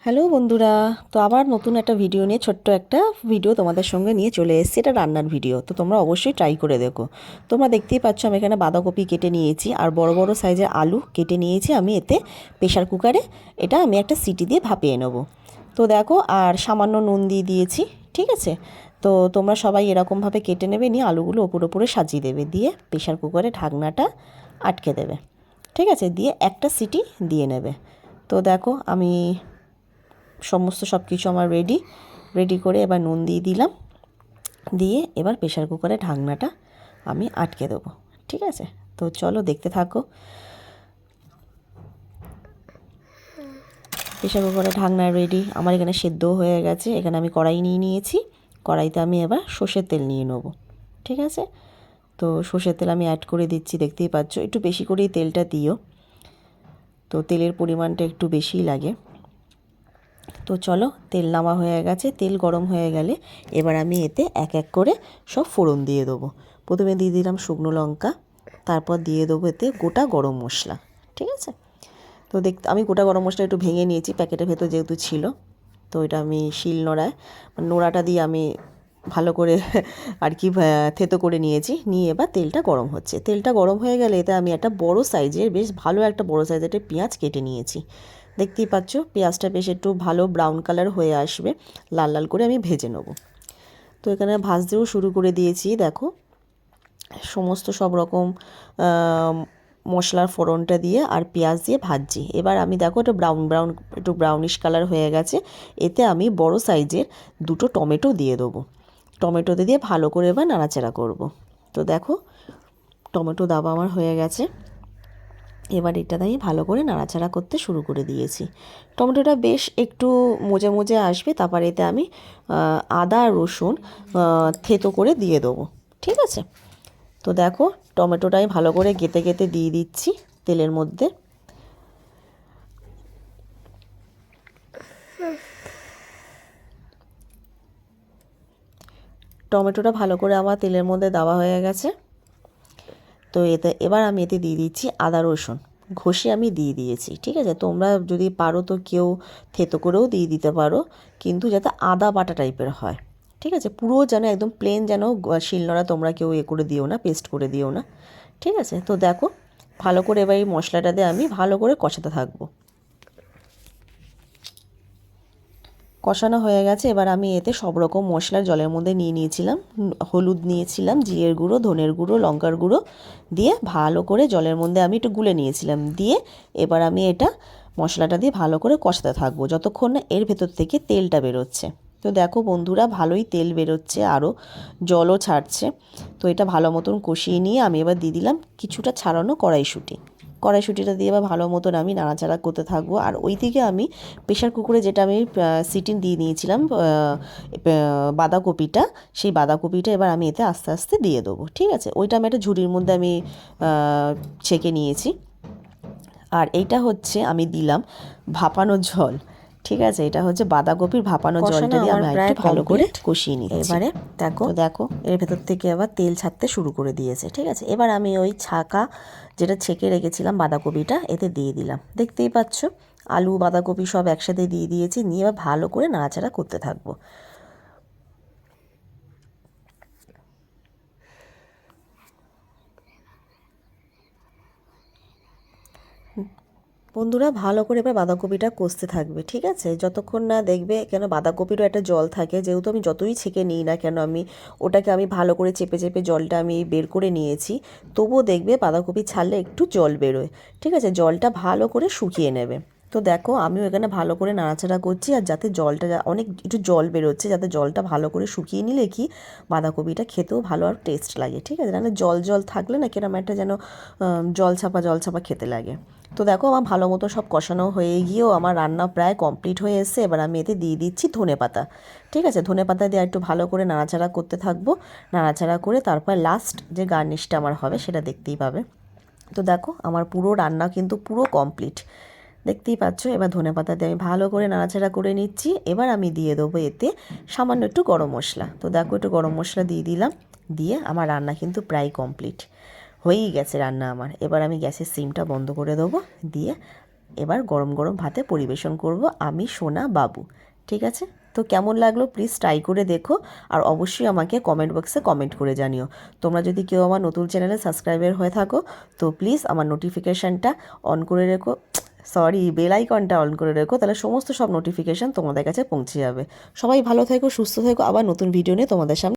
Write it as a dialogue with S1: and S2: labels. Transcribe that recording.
S1: Hello বন্ধুরা, তো আবার নতুন একটা ভিডিও নিয়ে ছোট্ট একটা ভিডিও তোমাদের সঙ্গে নিয়ে চলে এসেছি। এটা রান্নার ভিডিও, তো তোমরা অবশ্যই ট্রাই করে দেখো। তোমরা দেখতেই পাচ্ছ আমি এখানে বাঁধাকপি কেটে নিয়েছি আর বড় বড় সাইজের আলু কেটে নিয়েছি। আমি এতে প্রেশার কুকারে এটা আমি একটা সিটি দিয়ে ভাপিয়ে নেব। তো দেখো, আর সামান্য নুন দিয়ে দিয়েছি। ঠিক আছে, তো তোমরা সবাই এরকমভাবে কেটে নেবে, নিয়ে আলুগুলো ওপরে সাজিয়ে দেবে, দিয়ে প্রেশার কুকারে ঢাকনাটা আটকে দেবে। ঠিক আছে, দিয়ে একটা সিটি দিয়ে নেবে। তো দেখো আমি সমস্ত সব কিছু আমার রেডি করে এবার নুন দিয়ে দিলাম, দিয়ে এবার প্রেশার কুকারে ঢাকনাটা আমি আটকে দেবো। ঠিক আছে, তো চলো দেখতে থাকো। প্রেশার কুকারে ঢাকনা রেডি আমার, এখানে সেদ্ধও হয়ে গেছে। এখানে আমি কড়াই নিয়ে নিয়েছি, কড়াইতে আমি এবার সর্ষের তেল নিয়ে নেবো। ঠিক আছে, তো সর্ষের তেল আমি অ্যাড করে দিচ্ছি। দেখতেই পাচ্ছ, একটু বেশি করেই তেলটা দিও, তো তেলের পরিমাণটা একটু বেশিই লাগে। তো চলো, তেল নামা হয়ে গেছে। তেল গরম হয়ে গেলে এবার আমি এতে এক এক করে সব ফোড়ন দিয়ে দেবো। প্রথমে দিয়ে দিলাম শুকনো লঙ্কা, তারপর দিয়ে দেবো এতে গোটা গরম মশলা। ঠিক আছে, তো আমি গোটা গরম মশলা একটু ভেঙে নিয়েছি, প্যাকেটের ভেতর যেহেতু ছিল। তো এটা আমি শিল নোড়ায়, নোড়াটা দিয়ে আমি ভালো করে আর কি থেতো করে নিয়েছি। নিয়ে এবার তেলটা গরম হচ্ছে। তেলটা গরম হয়ে গেলে এতে আমি একটা বড় সাইজের, বেশ ভালো একটা বড় সাইজের একটা পেঁয়াজ কেটে নিয়েছি। দেখতেই পাচ্ছ, পেঁয়াজটা বেশ একটু ভালো ব্রাউন কালার হয়ে আসবে, লাল লাল করে আমি ভেজে নেব। তো এখানে ভাজতেও শুরু করে দিয়েছি। দেখো, সমস্ত সব রকম মশলার ফোড়নটা দিয়ে আর পেঁয়াজ দিয়ে ভাজছি। এবার আমি দেখো এটা একটু ব্রাউনিশ কালার হয়ে গেছে। এতে আমি বড় সাইজের দুটো টমেটো দিয়ে দেবো। টমেটো দিয়ে ভালো করে এবার নাড়াচাড়া করব। তো দেখো, টমেটো দাবা আমার হয়ে গেছে। এবার এটা দিয়ে ভালো করে নাড়াচাড়া করতে শুরু করে দিয়েছি। টমেটোটা বেশ একটু মজে মজে আসবে, তারপর এতে আমি আদা রসুন থেতো করে দিয়ে দেবো। ঠিক আছে, তো দেখো টমেটোটাই ভালো করে গেঁথে গেঁথে দিয়ে দিচ্ছি তেলের মধ্যে। টমেটোটা ভালো করে আমার তেলের মধ্যে দেওয়া হয়ে গেছে। তো এবার আমি এতে দিয়ে দিচ্ছি আদা রসুন ঘষে আমি দিয়ে দিয়েছি। ঠিক আছে, তোমরা যদি পারো তো কেউ থেতো করেও দিয়ে দিতে পারো, কিন্তু যাতে আদা বাটা টাইপের হয়। ঠিক আছে, পুরো যেন একদম প্লেন, যেন শিলনোড়া তোমরা কেউ করে দিও না, পেস্ট করে দিও না। ঠিক আছে, তো দেখো ভালো করে এবার এই মশলাটা দিয়ে আমি ভালো করে কষাতে থাকবো। কষানো হয়ে গেছে। এবার আমি এতে সব রকম মশলা জলের মধ্যে নিয়ে নিয়েছিলাম। হলুদ নিয়েছিলাম, জিরের গুঁড়ো, ধনের গুঁড়ো, লঙ্কার গুঁড়ো দিয়ে ভালো করে জলের মধ্যে আমি একটু গুলে নিয়েছিলাম। দিয়ে এবার আমি এটা মশলাটা দিয়ে ভালো করে কষাতে থাকবো যতক্ষণ না এর ভেতর থেকে তেলটা বেরোচ্ছে। তো দেখো বন্ধুরা, ভালোই তেল বেরোচ্ছে, আরও জলও ছাড়ছে। তো এটা ভালো মতন কষিয়ে নিয়ে আমি এবার দিয়ে দিলাম কিছুটা ছাড়ানো কড়াইশুঁটিটা দিয়ে এবার ভালো মতন আমি নাড়াচাড়া করতে থাকবো। আর ওই দিকে আমি প্রেশার কুকারে যেটা আমি সিটি দিয়ে নিয়েছিলাম বাঁধাকপিটা, সেই বাঁধাকপিটা এবার আমি এতে আস্তে আস্তে দিয়ে দেবো। ঠিক আছে, ওইটা আমি একটা ঝুড়ির মধ্যে আমি ছেঁকে নিয়েছি। আর এইটা হচ্ছে আমি দিলাম ভাপানো জল। ঠিক আছে, এটা হচ্ছে বাঁধাকপির ভাপানো জলটা দিয়ে আমি একটু ভালো করে কষিয়ে নিচ্ছি। এবারে দেখো এর ভেতর থেকে আবার তেল ছাড়তে শুরু করে দিয়েছে। ঠিক আছে, এবার আমি ওই যেটা ছেঁকে রেখেছিলাম বাঁধাকপিটা এতে দিয়ে দিলাম। দেখতেই পাচ্ছ, আলু বাঁধাকপি সব একসাথে দিয়ে দিয়েছি। নিয়ে এবার ভালো করে নাড়াচাড়া করতে থাকবো। বন্ধুরা, ভালো করে এবার বাঁধাকপিটা কষতে থাকবে। ঠিক আছে, যতক্ষণ না দেখবে, কেন বাঁধাকপিরও একটা জল থাকে, যেহেতু আমি যতই ছেঁকে নিই না কেন, ওটাকে আমি ভালো করে চেপে চেপে জলটা আমি বের করে নিয়েছি, তবুও দেখবে বাঁধাকপি ছাড়লে একটু জল বেরোয়। ঠিক আছে, জলটা ভালো করে শুকিয়ে নেবে। তো দেখো আমিও এখানে ভালো করে নাড়াচাড়া করছি, আর যাতে জলটা অনেক একটু জল বেরোচ্ছে, যাতে জলটা ভালো করে শুকিয়ে নিলে কি বাঁধাকপিটা খেতেও ভালো আর টেস্ট লাগে। ঠিক আছে, নাহলে জল জল থাকলে না কিরম একটা যেন জল ছাপা খেতে লাগে। তো দেখো আমার ভালো মতো সব কষানো হয়ে গিয়েও আমার রান্না প্রায় কমপ্লিট হয়ে এসেছে। এবার আমি এতে দিয়ে দিচ্ছি ধনেপাতা। ঠিক আছে, ধনেপাতা দিয়ে একটু ভালো করে নাড়াচাড়া করতে থাকবো। নাড়াচাড়া করে তারপর লাস্ট যে গার্নিশটা আমার হবে সেটা দেখতেই পাবে। তো দেখো আমার পুরো রান্না কিন্তু পুরো কমপ্লিট, দেখতেই পাচ্ছ। এবার ধনেপাতা দিয়ে আমি ভালো করে নাড়াচাড়া করে নিচ্ছি। এবার আমি দিয়ে দেবো এতে সামান্য একটু গরম মশলা। তো দেখো একটু গরম মশলা দিয়ে দিলাম, দিয়ে আমার রান্না কিন্তু প্রায় কমপ্লিট হয়েই গেছে রান্না আমার। এবার আমি গ্যাসের সিমটা বন্ধ করে দেবো, দিয়ে এবার গরম গরম ভাতে পরিবেশন করব আমি, সোনা, বাবু। ঠিক আছে, তো কেমন লাগলো প্লিজ ট্রাই করে দেখো, আর অবশ্যই আমাকে কমেন্ট বক্সে কমেন্ট করে জানিও। তোমরা যদি কেউ আমার নতুন চ্যানেলে সাবস্ক্রাইবার হয়ে থাকো তো প্লিজ আমার নোটিফিকেশানটা অন করে রেখো, সরি বেল আইকনটা অন করে রেখো, তাহলে সমস্ত সব নোটিফিকেশান তোমাদের কাছে পৌঁছে যাবে। সবাই ভালো থেকো, সুস্থ থেকো, আবার নতুন ভিডিও নিয়ে তোমাদের সামনে